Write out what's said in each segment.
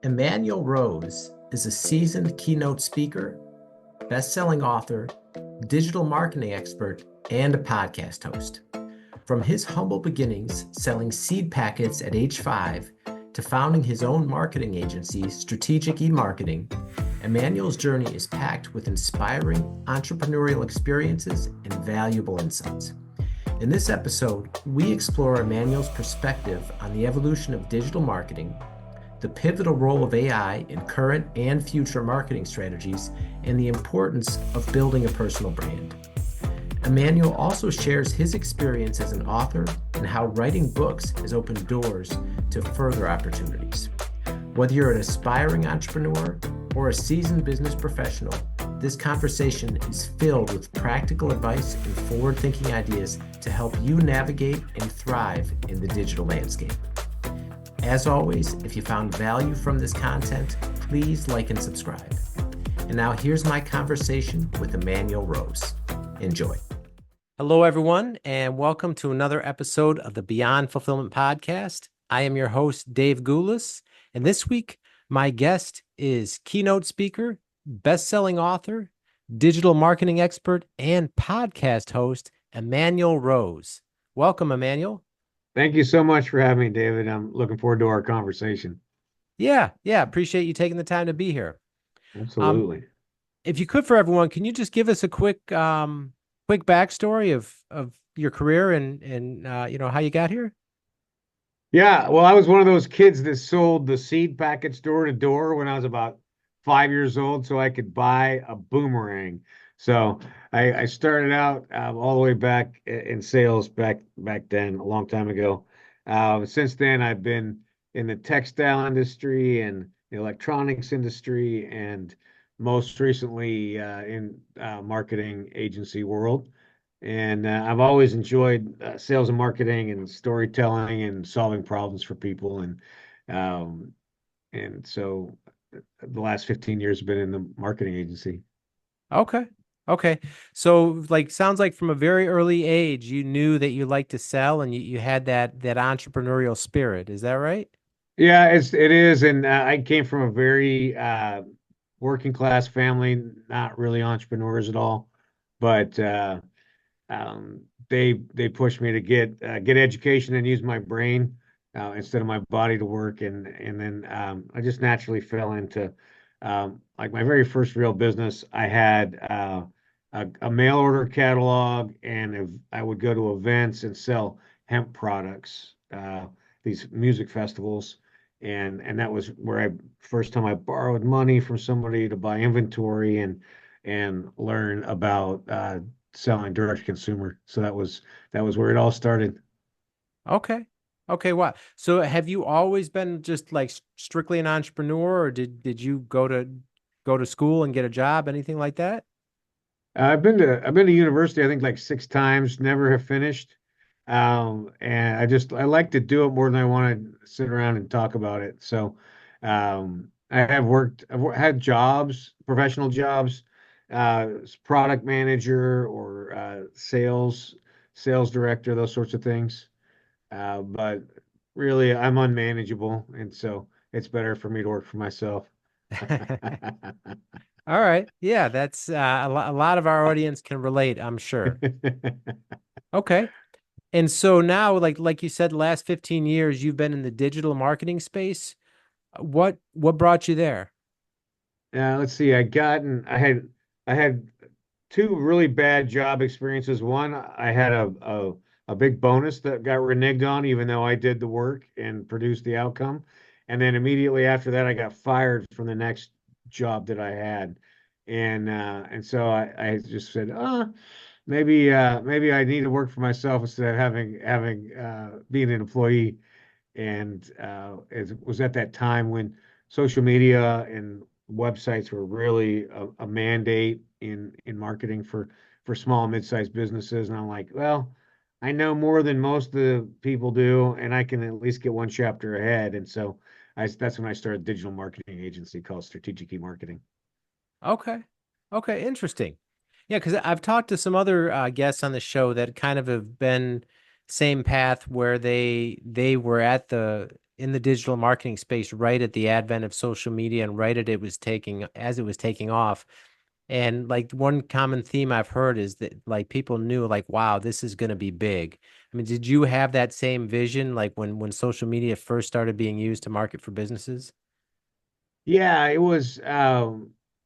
Emmanuel Rose is a seasoned keynote speaker, best-selling author, digital marketing expert, and a podcast host. From his humble beginnings selling seed packets at age 5 to founding his own marketing agency, Strategic E-Marketing, Emmanuel's journey is packed with inspiring entrepreneurial experiences and valuable insights. In this episode, we explore Emmanuel's perspective on the evolution of digital marketing, the pivotal role of AI in current and future marketing strategies, and the importance of building a personal brand. Emmanuel also shares his experience as an author and how writing books has opened doors to further opportunities. Whether you're an aspiring entrepreneur or a seasoned business professional, this conversation is filled with practical advice and forward-thinking ideas to help you navigate and thrive in the digital landscape. As always, if you found value from this content, please like and subscribe. And now here's my conversation with Emmanuel Rose. Enjoy. Hello, everyone, and welcome to another episode of the Beyond Fulfillment Podcast. I am your host, Dave Goulas, and this week, my guest is keynote speaker, best-selling author, digital marketing expert, and podcast host, Emmanuel Rose. Welcome, Emmanuel. Thank you so much for having me, David. I'm looking forward to our conversation. Yeah. Appreciate you taking the time to be here. Absolutely. If you could, for everyone, can you just give us a quick backstory of your career and how you got here? Yeah, well, I was one of those kids that sold the seed packets door to door when I was about 5 years old, so I could buy a boomerang. So I started out all the way back in sales back then, a long time ago. Since then, I've been in the textile industry and the electronics industry, and most recently in marketing agency world. And I've always enjoyed sales and marketing and storytelling and solving problems for people. And so the last 15 years have been in the marketing agency. Okay. So sounds like from a very early age, you knew that you liked to sell and you had that entrepreneurial spirit. Is that right? Yeah, it is. And I came from a very working class family, not really entrepreneurs at all, but they pushed me to get education and use my brain instead of my body to work, and then I just naturally fell into like my very first real business. I had a mail order catalog, and if I would go to events and sell hemp products, these music festivals, and that was where I first time I borrowed money from somebody to buy inventory and learn about selling direct to consumer. So that was where it all started. Okay. Wow. So have you always been just strictly an entrepreneur, or did you go to school and get a job, anything like that? I've been to university, I think like 6 times, never have finished. And I like to do it more than I want to sit around and talk about it. So I've had jobs, professional jobs, as product manager or sales director, those sorts of things. But really, I'm unmanageable, and so it's better for me to work for myself. All right. Yeah, that's a lot of our audience can relate, I'm sure. Okay. And so now, like you said, last 15 years, you've been in the digital marketing space. What brought you there? Let's see. I had two really bad job experiences. One, I had a big bonus that got reneged on, even though I did the work and produced the outcome. And then immediately after that, I got fired from the next job that I had. And so I just said, maybe I need to work for myself instead of having being an employee. And it was at that time when social media and websites were really a mandate in marketing for small and mid-sized businesses. And I'm like, well, I know more than most of the people do, and I can at least get one chapter ahead. And so that's when I started a digital marketing agency called Strategic E-Marketing. Okay. Interesting. Yeah, because I've talked to some other guests on the show that kind of have been same path where they were at the in the digital marketing space right at the advent of social media and right at it was taking off. And like one common theme I've heard is that like people knew like, wow, this is going to be big. I mean, did you have that same vision like when social media first started being used to market for businesses? Yeah, it was,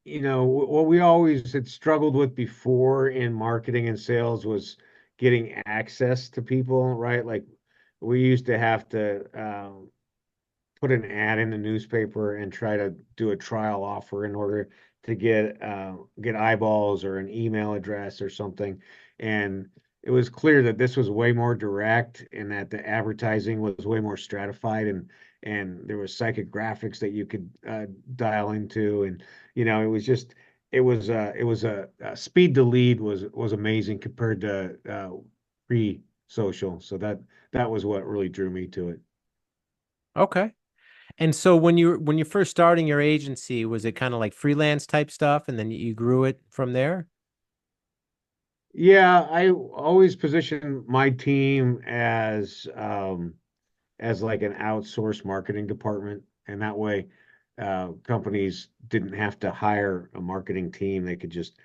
what we always had struggled with before in marketing and sales was getting access to people, right? Like we used to have to put an ad in the newspaper and try to do a trial offer in order to get eyeballs or an email address or something. And it was clear that this was way more direct and that the advertising was way more stratified and there was psychographics that you could dial into and it was just it was a speed to lead was amazing compared to pre-social. So that was what really drew me to it. Okay. And so when you first starting your agency, was it kind of like freelance type stuff and then you grew it from there? Yeah, I always position my team as like an outsourced marketing department, and that way, companies didn't have to hire a marketing team. They could just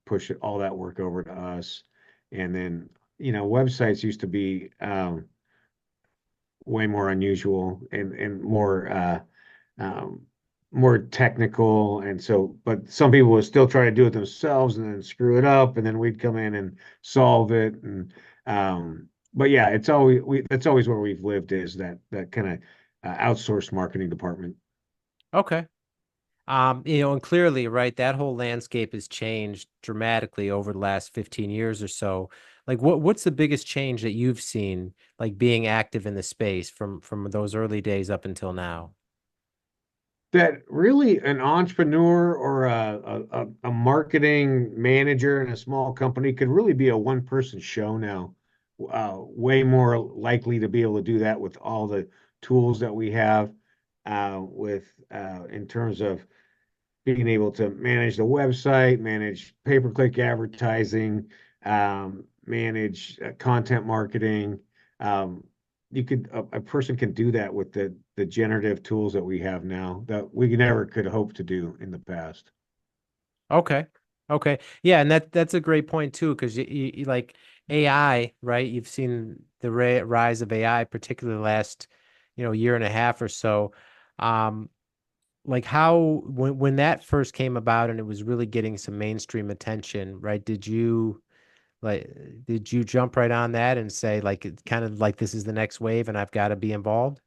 push it, all that work over to us, and then websites used to be way more unusual and um, more technical. And so, but some people would still try to do it themselves and then screw it up, and then we'd come in and solve it. And but yeah, it's always that's always where we've lived is that kind of outsourced marketing department. Okay. And clearly, right, that whole landscape has changed dramatically over the last 15 years or so. Like what's the biggest change that you've seen like being active in the space from those early days up until now? That really an entrepreneur or a marketing manager in a small company could really be a one-person show now. Way more likely to be able to do that with all the tools that we have, with in terms of being able to manage the website, manage pay-per-click advertising, manage content marketing. Um, a person can do that with the generative tools that we have now that we never could hope to do in the past. Okay. Okay. Yeah, and that's a great point too, because you like AI, right? You've seen the rise of AI, particularly the last, year and a half or so. Um, like how when that first came about and it was really getting some mainstream attention, right? Like did you jump right on that and say like it's kind of like this is the next wave and I've got to be involved?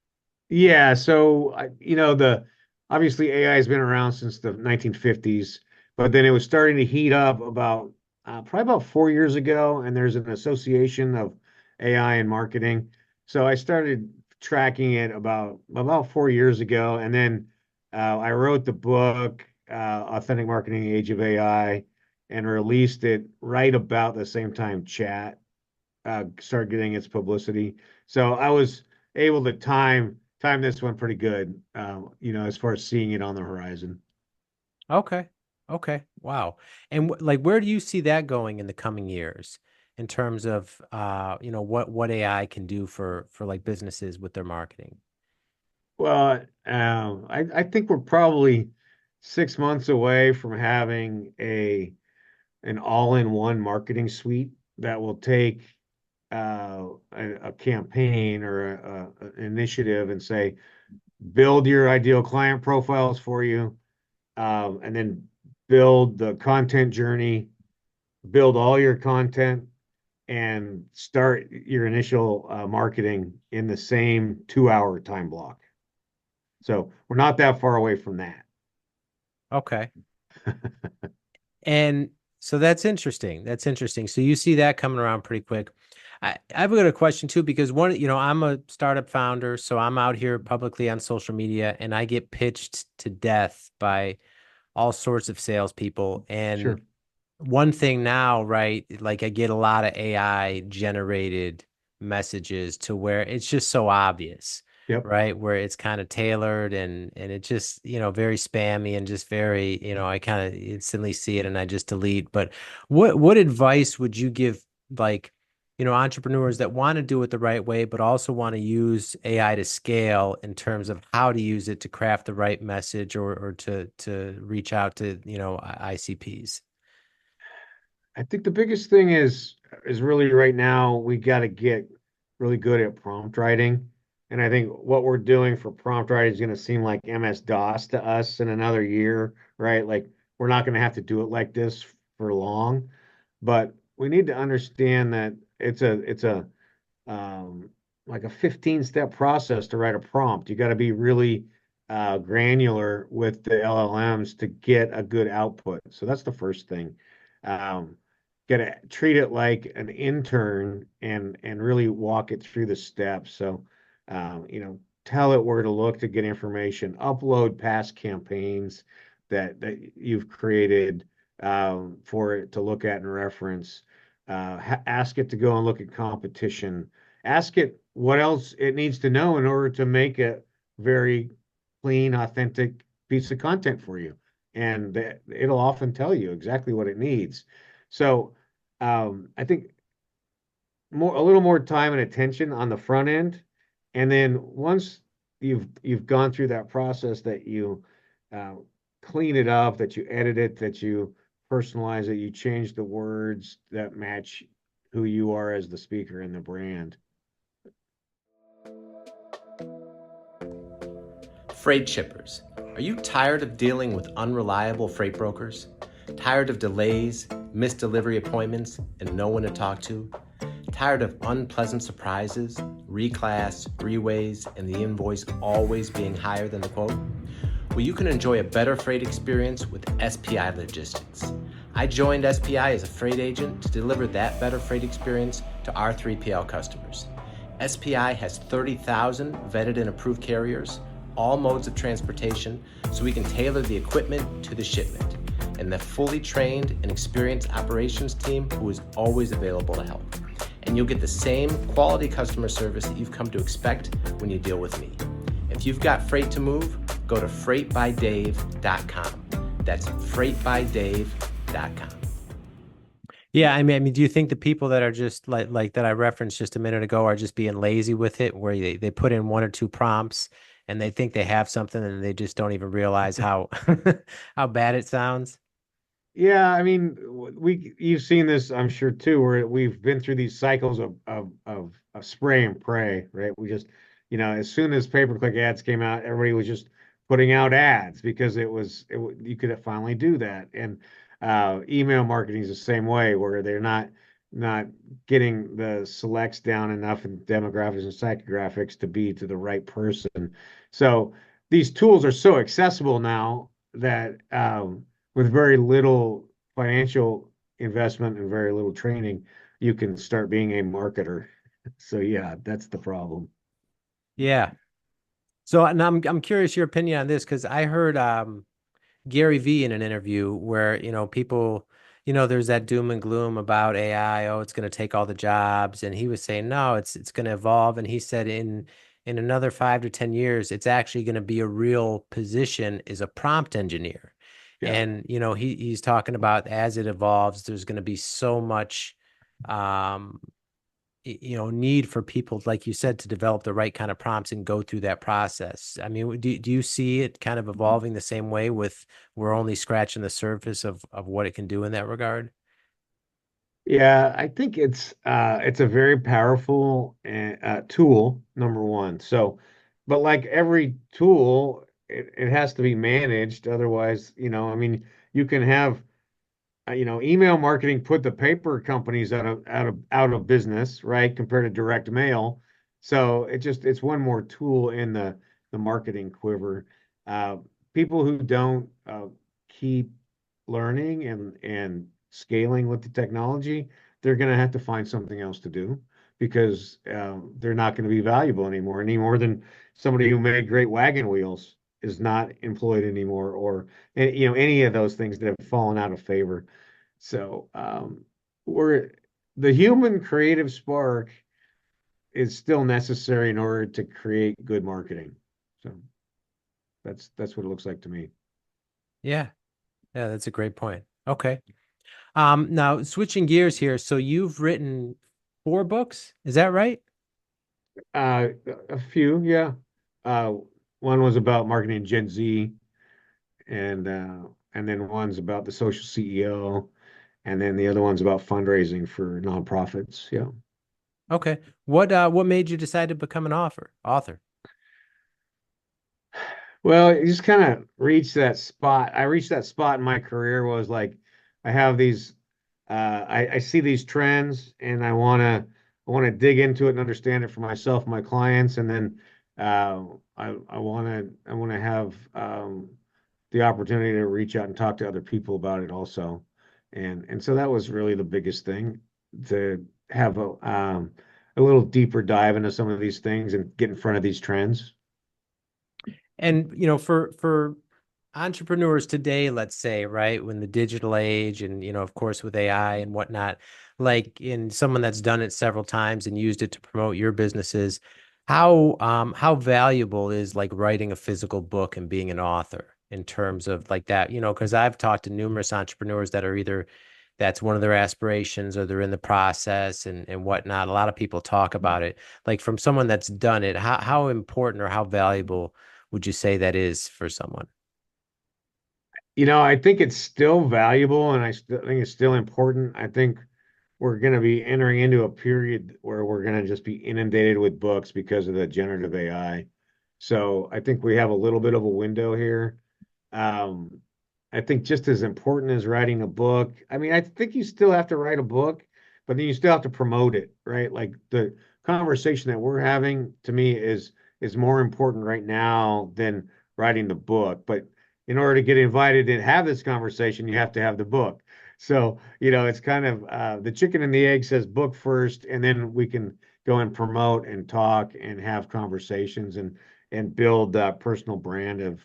Yeah, so the obviously AI has been around since the 1950s, but then it was starting to heat up about probably about 4 years ago, and there's an association of AI and marketing. So I started tracking it about 4 years ago, and then I wrote the book Authentic Marketing: Age of AI, and released it right about the same time chat started getting its publicity. So I was able to time this one pretty good, as far as seeing it on the horizon. Okay. Okay. Wow. And like where do you see that going in the coming years in terms of what AI can do for like businesses with their marketing? Well, I think we're probably 6 months away from having an all-in-one marketing suite that will take a campaign or an initiative and say, build your ideal client profiles for you, and then build the content journey, build all your content, and start your initial marketing in the same 2 hour time block. So we're not that far away from that. Okay. And so that's interesting. That's interesting. So you see that coming around pretty quick. I've got a question too, because I'm a startup founder, so I'm out here publicly on social media and I get pitched to death by all sorts of salespeople. And Sure. one thing now, right? Like I get a lot of AI generated messages to where it's just so obvious, Yep. right? Where it's kind of tailored and it just, very spammy and just very, I kind of instantly see it and I just delete. But what advice would you give like entrepreneurs that want to do it the right way, but also want to use AI to scale in terms of how to use it to craft the right message or to reach out to, ICPs. I think the biggest thing is really right now we got to get really good at prompt writing. And I think what we're doing for prompt writing is going to seem like MS-DOS to us in another year, right? Like we're not going to have to do it like this for long, but we need to understand that it's a um, like a 15-step process to write a prompt. You got to be really granular with the LLMs to get a good output. So that's the first thing. Um, Got to treat it like an intern and really walk it through the steps. So, tell it where to look to get information, upload past campaigns that you've created for it to look at and reference. Ask it to go and look at competition. Ask it what else it needs to know in order to make a very clean, authentic piece of content for you. And it'll often tell you exactly what it needs. So I think a little more time and attention on the front end, and then once you've gone through that process, that you uh, clean it up, that you edit it, that you personalize it, you change the words that match who you are as the speaker and the brand. Freight shippers, are you tired of dealing with unreliable freight brokers? Tired of delays, missed delivery appointments, and no one to talk to? Tired of unpleasant surprises, reclass, reweighs, and the invoice always being higher than the quote? Well, you can enjoy a better freight experience with SPI Logistics. I joined SPI as a freight agent to deliver that better freight experience to our 3PL customers. SPI has 30,000 vetted and approved carriers, all modes of transportation, so we can tailor the equipment to the shipment, and the fully trained and experienced operations team who is always available to help. And you'll get the same quality customer service that you've come to expect when you deal with me. If you've got freight to move, go to freightbydave.com. That's freightbydave.com. Yeah, I mean, do you think the people that are just like that I referenced just a minute ago are just being lazy with it, where they put in one or two prompts and they think they have something and they just don't even realize how how bad it sounds? Yeah, I mean, you've seen this, I'm sure too, where we've been through these cycles of spray and pray, right? We just, as soon as pay-per-click ads came out, everybody was just putting out ads because you could finally do that. And email marketing is the same way, where they're not getting the selects down enough in demographics and psychographics to be to the right person. So these tools are so accessible now that with very little financial investment and very little training, you can start being a marketer. So yeah, that's the problem. Yeah. So and I'm curious your opinion on this because I heard Gary V in an interview where, people, there's that doom and gloom about AI, oh, it's going to take all the jobs. And he was saying, no, it's going to evolve. And he said in another 5 to 10 years, it's actually going to be a real position is a prompt engineer. Yeah. And, he's talking about as it evolves, there's going to be so much um need for people, like you said, to develop the right kind of prompts and go through that process. I mean, do you see it kind of evolving the same way with we're only scratching the surface of what it can do in that regard? Yeah, I think it's a very powerful tool, number one. So, but like every tool, it has to be managed. Otherwise, I mean, you can have email marketing put the paper companies out of business, right? Compared to direct mail. So it's one more tool in the marketing quiver. Uh, People who don't keep learning and scaling with the technology, they're going to have to find something else to do because they're not going to be valuable anymore, any more than somebody who made great wagon wheels is not employed anymore, or any of those things that have fallen out of favor. So we're the human creative spark is still necessary in order to create good marketing. So that's what it looks like to me. Yeah. Yeah, that's a great point. Okay. Now switching gears here. So you've written 4 books. Is that right? Uh, a few, yeah. Uh, One was about marketing Gen Z, and then one's about the social CEO, and then the other one's about fundraising for nonprofits. Yeah. Okay. What made you decide to become an author? Well, you just kind of reached that spot. I reached that spot in my career was like, I have these, I see these trends, and I want to dig into it and understand it for myself, my clients, and then I want to have the opportunity to reach out and talk to other people about it also, and so that was really the biggest thing, to have a little deeper dive into some of these things and get in front of these trends. And for entrepreneurs today, let's say, right, when the digital age and of course with AI and whatnot, like in someone that's done it several times and used it to promote your businesses, how valuable is like writing a physical book and being an author in terms of like that, because I've talked to numerous entrepreneurs that are either that's one of their aspirations or they're in the process and whatnot. A lot of people talk about it. Like from someone that's done it, how important or how valuable would you say that is for someone? I think it's still valuable, and I still think it's still important. I think we're going to be entering into a period where we're going to just be inundated with books because of the generative AI. So I think we have a little bit of a window here. Um, I think just as important as writing a book, I mean, I think you still have to write a book, but then you still have to promote it, right? Like the conversation that we're having to me is more important right now than writing the book. But in order to get invited and have this conversation, you have to have the book. So, it's kind of the chicken and the egg says book first, and then we can go and promote and talk and have conversations and build a personal brand of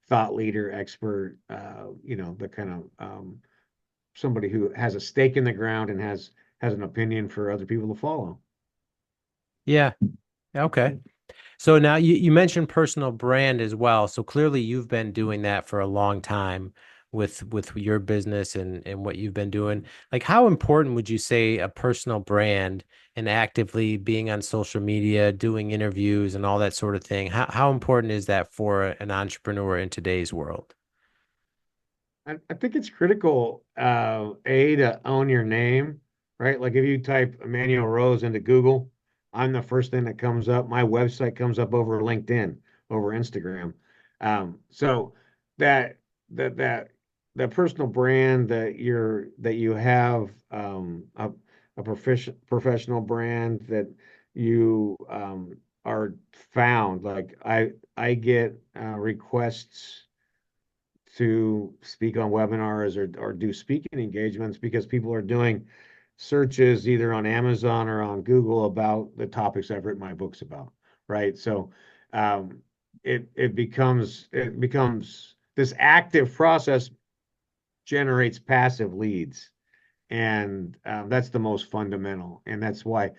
thought leader, expert, the kind of somebody who has a stake in the ground and has an opinion for other people to follow. Yeah. Okay. So now you mentioned personal brand as well. So clearly you've been doing that for a long time with your business and what you've been doing. Like how important would you say a personal brand and actively being on social media, doing interviews and all that sort of thing? How important is that for an entrepreneur in today's world? I think it's critical, to own your name, right? Like if you type Emmanuel Rose into Google, I'm the first thing that comes up. My website comes up over LinkedIn, over Instagram. So that that that personal brand that you have, a professional brand that you are found. Like I get requests to speak on webinars or do speaking engagements because people are doing searches either on Amazon or on Google about the topics I've written my books about, right? So um, it becomes this active process generates passive leads, and that's the most fundamental, and that's why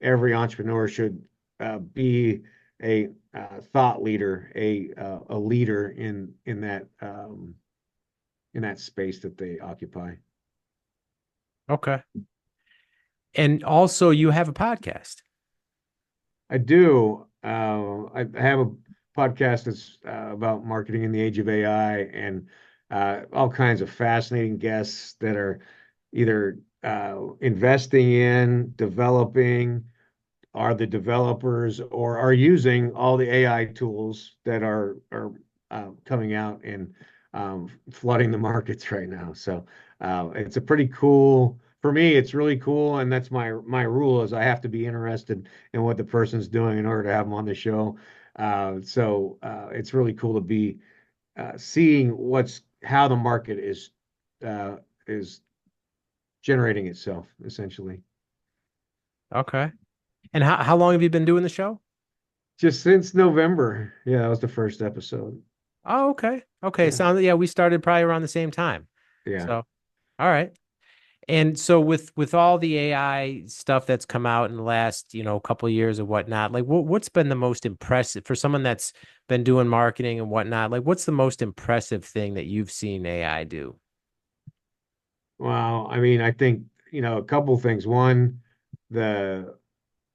every entrepreneur should be a thought leader, a leader in that space that they occupy. Okay. And also you have a podcast. I do. I have a podcast that's about marketing in the age of AI, and all kinds of fascinating guests that are either investing in, developing, are the developers, or are using all the AI tools that are coming out and flooding the markets right now. So it's a pretty cool. For me, it's really cool, and that's my rule is I have to be interested in what the person's doing in order to have them on the show. So it's really cool to be seeing how the market is generating itself essentially. Okay. And how long have you been doing the show? Just since November. Yeah, that was the first episode. Oh, okay. Okay. Yeah. Yeah, we started probably around the same time. Yeah. So, all right. And so with all the AI stuff that's come out in the last, couple of years or whatnot, like what's been the most impressive for someone that's been doing marketing and whatnot? Like what's the most impressive thing that you've seen AI do? Well, I mean, I think, a couple things. One, the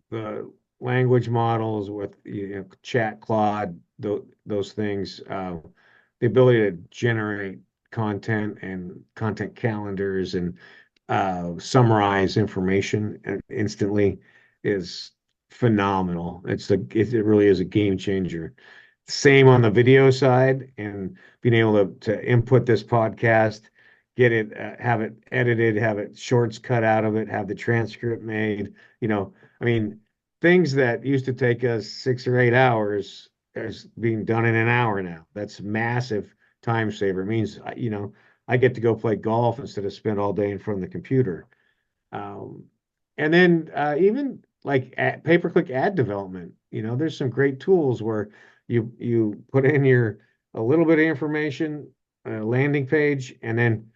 the language models with chat Claude, those things, the ability to generate content and content calendars and summarize information instantly is phenomenal. It really is a game changer. Same on the video side and being able to input this podcast, get it, have it edited, have it shorts cut out of it, have the transcript made. I mean, things that used to take us 6 or 8 hours is being done in an hour now. That's massive time saver. It means, I get to go play golf instead of spend all day in front of the computer. Um, and then even like pay-per-click ad development, there's some great tools where you put in your a little bit of information, a landing page, and then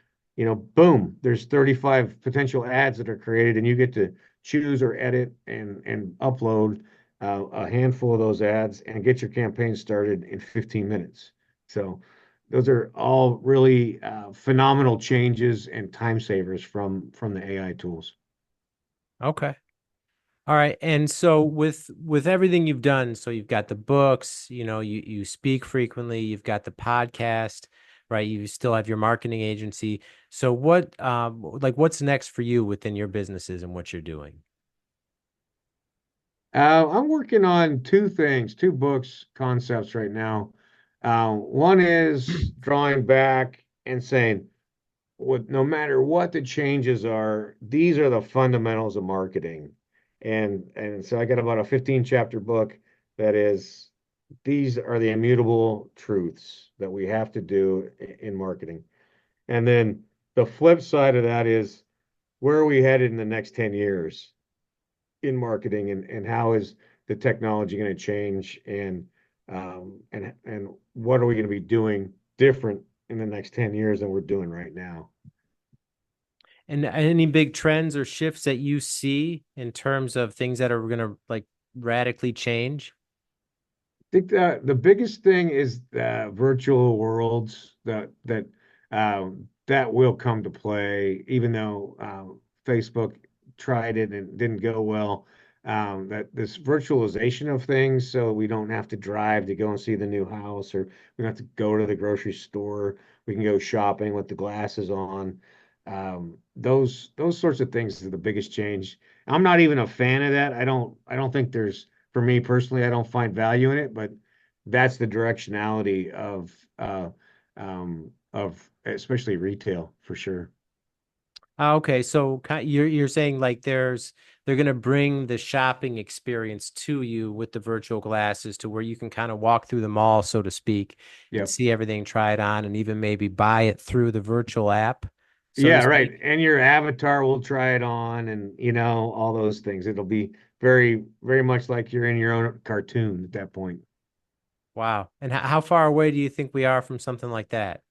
boom, there's 35 potential ads that are created, and you get to choose or edit and upload a handful of those ads and get your campaign started in 15 minutes. So those are all really phenomenal changes and time savers from the AI tools. Okay. All right. And so with everything you've done, so you've got the books, you speak frequently, you've got the podcast, right? You still have your marketing agency. So what's next for you within your businesses and what you're doing? I'm working on two things, two books concepts right now. One is drawing back and saying, no matter what the changes are, these are the fundamentals of marketing. And so I got about a 15 chapter book that is these are the immutable truths that we have to do in marketing. And then the flip side of that is where are we headed in the next 10 years in marketing and how is the technology going to change and what are we going to be doing different in the next 10 years than we're doing right now. And any big trends or shifts that you see in terms of things that are going to like radically change? Think that the biggest thing is virtual worlds that will come to play, even though Facebook tried it and it didn't go well. That this virtualization of things, so we don't have to drive to go and see the new house, or we don't have to go to the grocery store. We can go shopping with the glasses on. Those sorts of things are the biggest change. I'm not even a fan of that. I don't think there's for me personally, I don't find value in it, but that's the directionality of especially retail for sure. Okay, so you're saying like they're going to bring the shopping experience to you with the virtual glasses to where you can kind of walk through the mall, so to speak, and Yep. see everything, try it on, and even maybe buy it through the virtual app, so to Yeah, right. speak. And your avatar will try it on and all those things. It'll be very, very much like you're in your own cartoon at that point. Wow. And how far away do you think we are from something like that?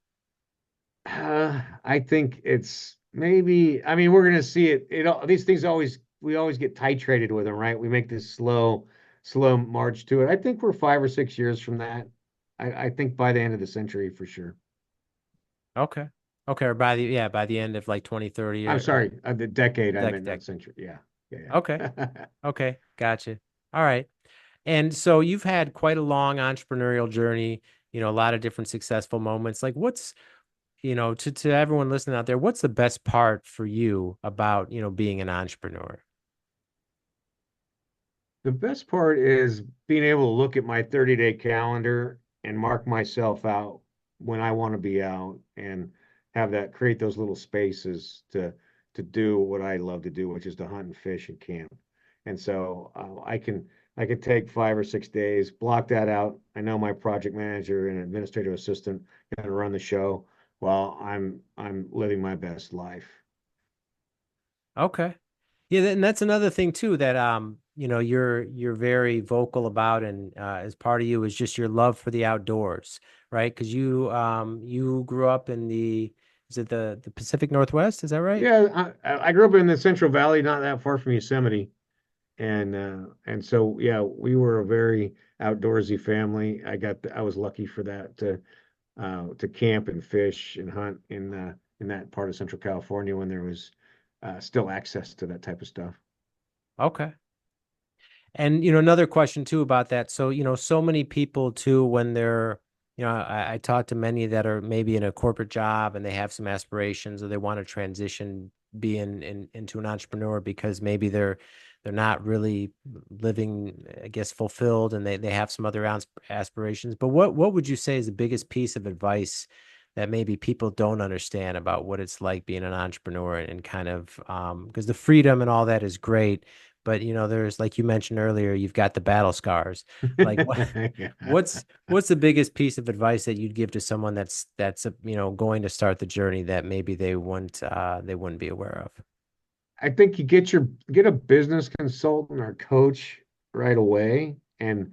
I think it's maybe, I mean, we're going to see it. These things we always get titrated with them, right? We make this slow march to it. I think we're 5 or 6 years from that. I think by the end of the century for sure. Okay. Okay, or by the end of like 2030 I'm or sorry, the decade I meant, not decade. century. Yeah, yeah, Okay. yeah. Okay. Gotcha. All right. And so you've had quite a long entrepreneurial journey, a lot of different successful moments. Like to everyone listening out there, what's the best part for you about, being an entrepreneur? The best part is being able to look at my 30-day calendar and mark myself out when I want to be out and have that create those little spaces to do what I love to do, which is to hunt and fish and camp. And so I can take 5 or 6 days, block that out. I know my project manager and administrative assistant going to run the show while I'm living my best life. Okay. Yeah, and that's another thing too that you're very vocal about, and as part of you is just your love for the outdoors, right? Because you grew up in is it the Pacific Northwest? Is that right? Yeah, I grew up in the Central Valley, not that far from Yosemite. And so yeah, we were a very outdoorsy family. I was lucky for that to camp and fish and hunt in that part of Central California when there was still access to that type of stuff. Okay. And another question too about that. So, so many people too, when they're, I talk to many that are maybe in a corporate job and they have some aspirations or they want to transition being into an entrepreneur because maybe they're not really living, I guess, fulfilled and they have some other aspirations. But what would you say is the biggest piece of advice that maybe people don't understand about what it's like being an entrepreneur and kind of because the freedom and all that is great, but there's like you mentioned earlier, you've got the battle scars. Like Yeah. what's the biggest piece of advice that you'd give to someone that's going to start the journey that maybe they wouldn't be aware of? I think you get a business consultant or coach right away and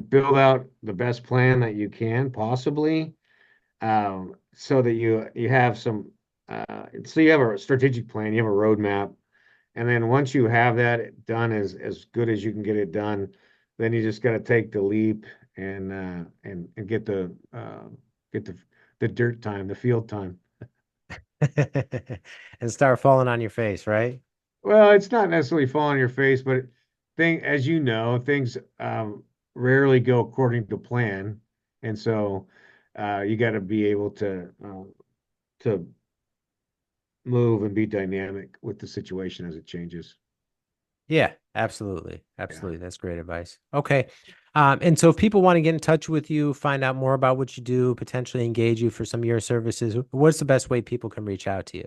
build out the best plan that you can possibly, so that you have some so you have a strategic plan, you have a roadmap, and then once you have that done as good as you can get it done, then you just got to take the leap and get the dirt time, the field time. And start falling on your face, right? Well, it's not necessarily fall on your face, but as you know, things rarely go according to plan, and so you got to be able to move and be dynamic with the situation as it changes. Yeah, absolutely. Yeah, Absolutely. That's great advice. Okay. And so if people want to get in touch with you, find out more about what you do, potentially engage you for some of your services, what's the best way people can reach out to you?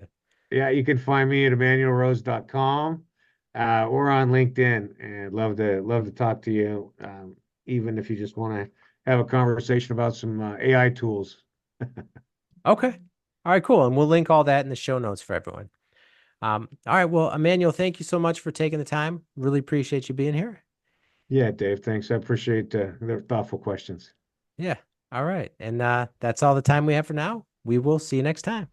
yeah. You can find me at emmanuelrose.com, or on LinkedIn, and love to talk to you, even if you just want to have a conversation about some AI tools. Okay. All right, cool. And we'll link all that in the show notes for everyone. All right. Well, Emmanuel, thank you so much for taking the time. Really appreciate you being here. Yeah, Dave, thanks. I appreciate the thoughtful questions. Yeah. All right. And that's all the time we have for now. We will see you next time.